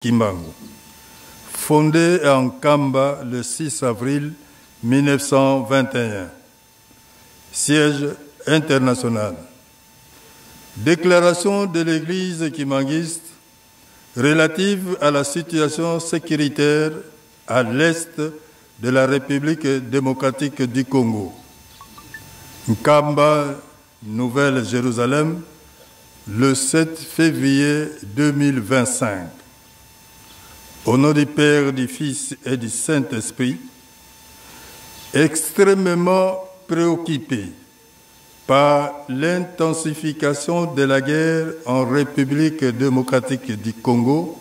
Kimbangu, fondé en Kamba le 6 avril 1921. Siège international. Déclaration de l'Église kimbanguiste relative à la situation sécuritaire à l'est de la République démocratique du Congo. Nkamba, Nouvelle-Jérusalem, le 7 février 2025. Au nom du Père, du Fils et du Saint-Esprit, extrêmement préoccupé par l'intensification de la guerre en République démocratique du Congo,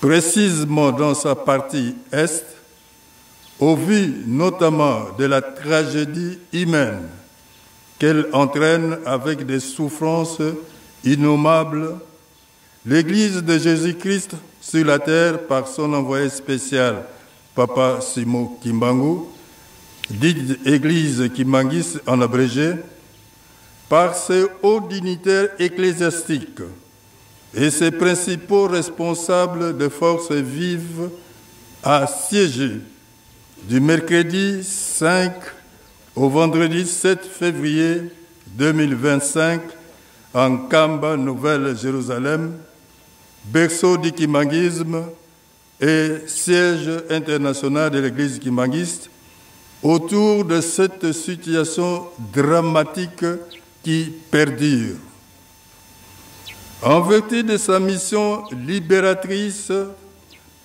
précisément dans sa partie est, au vu notamment de la tragédie humaine qu'elle entraîne avec des souffrances innommables, l'Église de Jésus-Christ sur la terre par son envoyé spécial, Papa Simo Kimbangu, dite Église kimbanguiste en abrégé, par ses hauts dignitaires ecclésiastiques et ses principaux responsables de forces vives, a siégé du mercredi 5 au vendredi 7 février 2025 en Kamba, Nouvelle-Jérusalem, berceau du kimbanguisme et siège international de l'Église kimbanguiste, autour de cette situation dramatique qui perdure. En vertu de sa mission libératrice,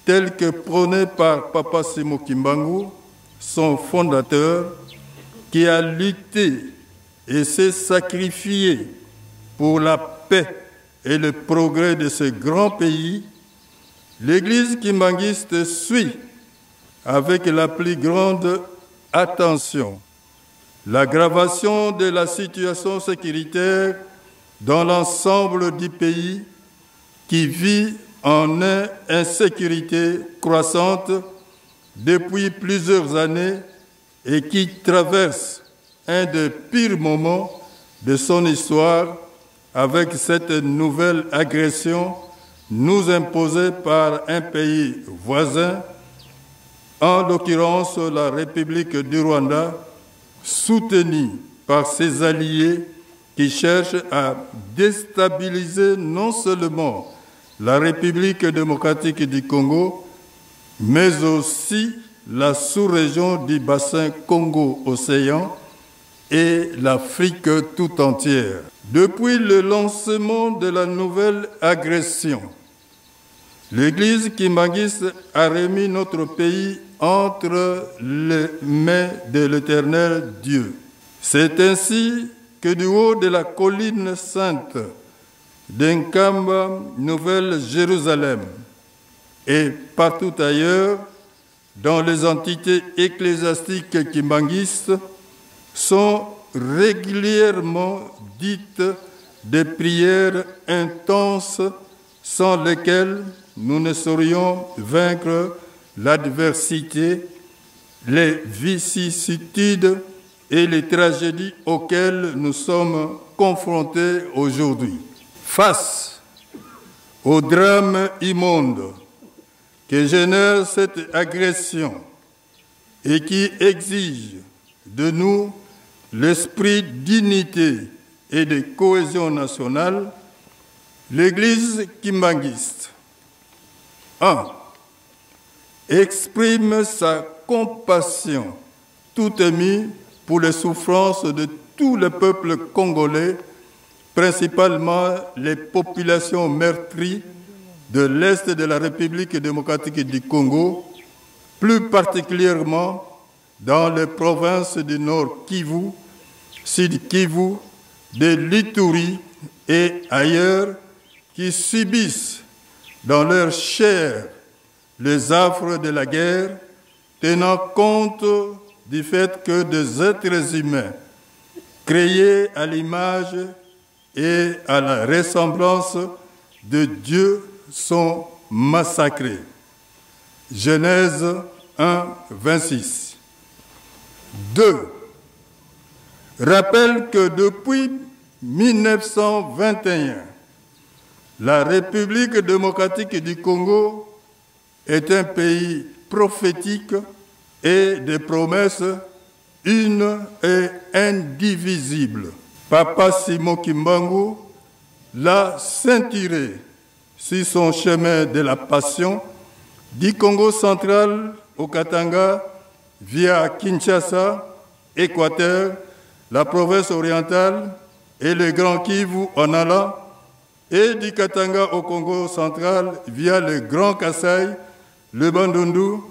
telle que prônée par Papa Simo Kimbangu, son fondateur, qui a lutté et s'est sacrifié pour la paix et le progrès de ce grand pays, l'Église kimbanguiste suit avec la plus grande attention l'aggravation de la situation sécuritaire dans l'ensemble du pays qui vit en insécurité croissante depuis plusieurs années et qui traverse un des pires moments de son histoire avec cette nouvelle agression nous imposée par un pays voisin, en l'occurrence la République du Rwanda, soutenue par ses alliés qui cherchent à déstabiliser non seulement la République démocratique du Congo, mais aussi la sous-région du bassin Congo-Océan et l'Afrique tout entière. Depuis le lancement de la nouvelle agression, l'Église kimbanguiste a remis notre pays entre les mains de l'Éternel Dieu. C'est ainsi que du haut de la colline sainte d'Nkamba, Nouvelle-Jérusalem, et partout ailleurs, dans les entités ecclésiastiques kimbanguistes, sont régulièrement dites des prières intenses sans lesquelles nous ne saurions vaincre l'adversité, les vicissitudes et les tragédies auxquelles nous sommes confrontés aujourd'hui. Face au drame immonde que génère cette agression et qui exige de nous l'esprit d'unité et de cohésion nationale, l'Église kimbanguiste 1. Exprime sa compassion tout émue pour les souffrances de tout le peuple congolais, principalement les populations meurtries de l'Est de la République démocratique du Congo, plus particulièrement dans les provinces du Nord Kivu, Sud Kivu, de l'Ituri et ailleurs, qui subissent dans leur chair les affres de la guerre, tenant compte du fait que des êtres humains créés à l'image et à la ressemblance de Dieu sont massacrés. Genèse 1, 26. 2. Rappelle que depuis 1921, La République démocratique du Congo est un pays prophétique et de promesses une et indivisible. Papa Simon Kimbangu l'a ceinturé sur son chemin de la passion du Congo central au Katanga via Kinshasa, Équateur, la province orientale et le Grand Kivu en allant, et du Katanga au Congo central via le Grand Kasaï, le Bandundu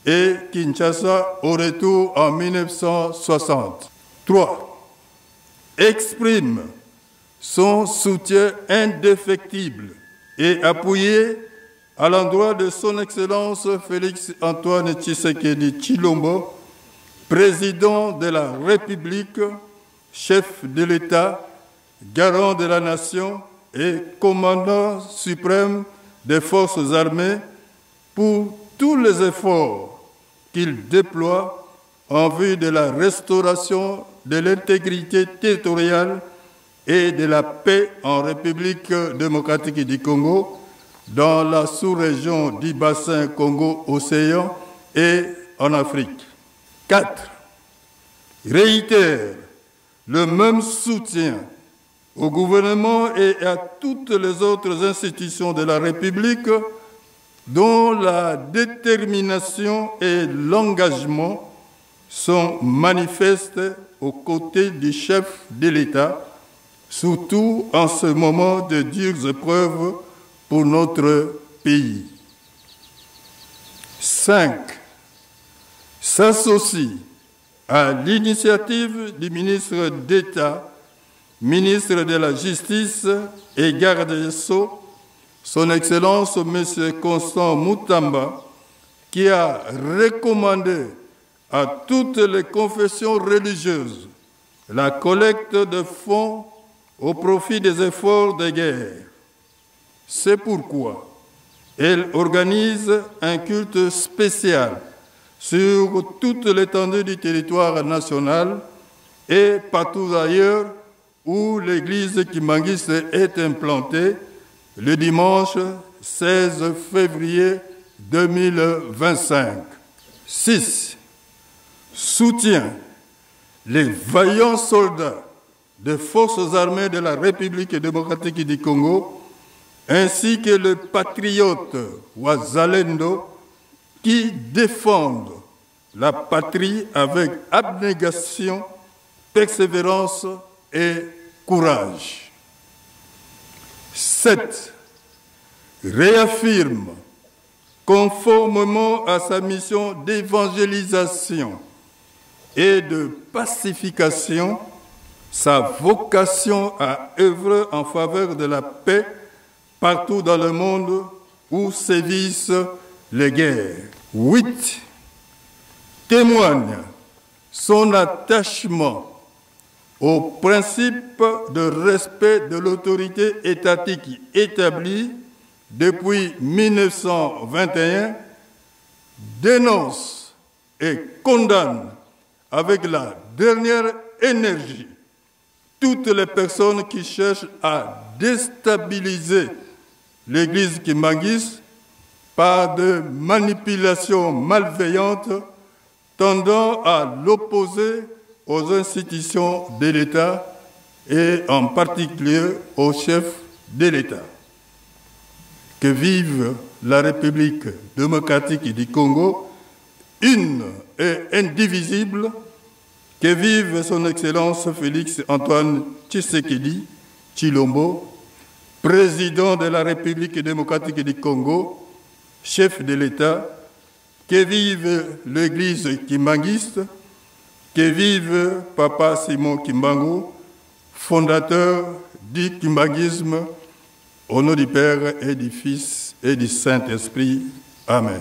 et Kinshasa au retour en 1960. 3. Exprime son soutien indéfectible et appuyé à l'endroit de son Excellence Félix-Antoine Tshisekedi Tshilombo, président de la République, chef de l'État, garant de la nation et commandant suprême des forces armées, pour tous les efforts qu'il déploie en vue de la restauration de l'intégrité territoriale et de la paix en République démocratique du Congo, dans la sous-région du bassin Congo-Océan et en Afrique. 4. Réitère le même soutien au gouvernement et à toutes les autres institutions de la République dont la détermination et l'engagement sont manifestes aux côtés du chef de l'État, surtout en ce moment de dures épreuves pour notre pays. 5. S'associe à l'initiative du ministre d'État, ministre de la Justice et garde des Sceaux, Son Excellence M. Constant Moutamba, qui a recommandé à toutes les confessions religieuses la collecte de fonds au profit des efforts de guerre. C'est pourquoi elle organise un culte spécial sur toute l'étendue du territoire national et partout ailleurs où l'église kimbanguiste est implantée le dimanche 16 février 2025. 6. Soutient les vaillants soldats des forces armées de la République démocratique du Congo ainsi que les patriotes Wazalendo qui défendent la patrie avec abnégation, persévérance et courage. 7. Réaffirme, conformément à sa mission d'évangélisation et de pacification, sa vocation à œuvrer en faveur de la paix partout dans le monde où sévissent les guerres. 8. Témoigne son attachement au principe de respect de l'autorité étatique établie depuis 1921, dénonce et condamne avec la dernière énergie toutes les personnes qui cherchent à déstabiliser l'Église kimbanguiste par des manipulations malveillantes tendant à l'opposer aux institutions de l'État et en particulier au chef de l'État. Que vive la République démocratique du Congo, une et indivisible, que vive son Excellence Félix-Antoine Tshisekedi Tshilombo, président de la République démocratique du Congo, chef de l'État, que vive l'Église kimbanguiste, que vive Papa Simon Kimbangu, fondateur du kimbanguisme, au nom du Père et du Fils et du Saint-Esprit. Amen.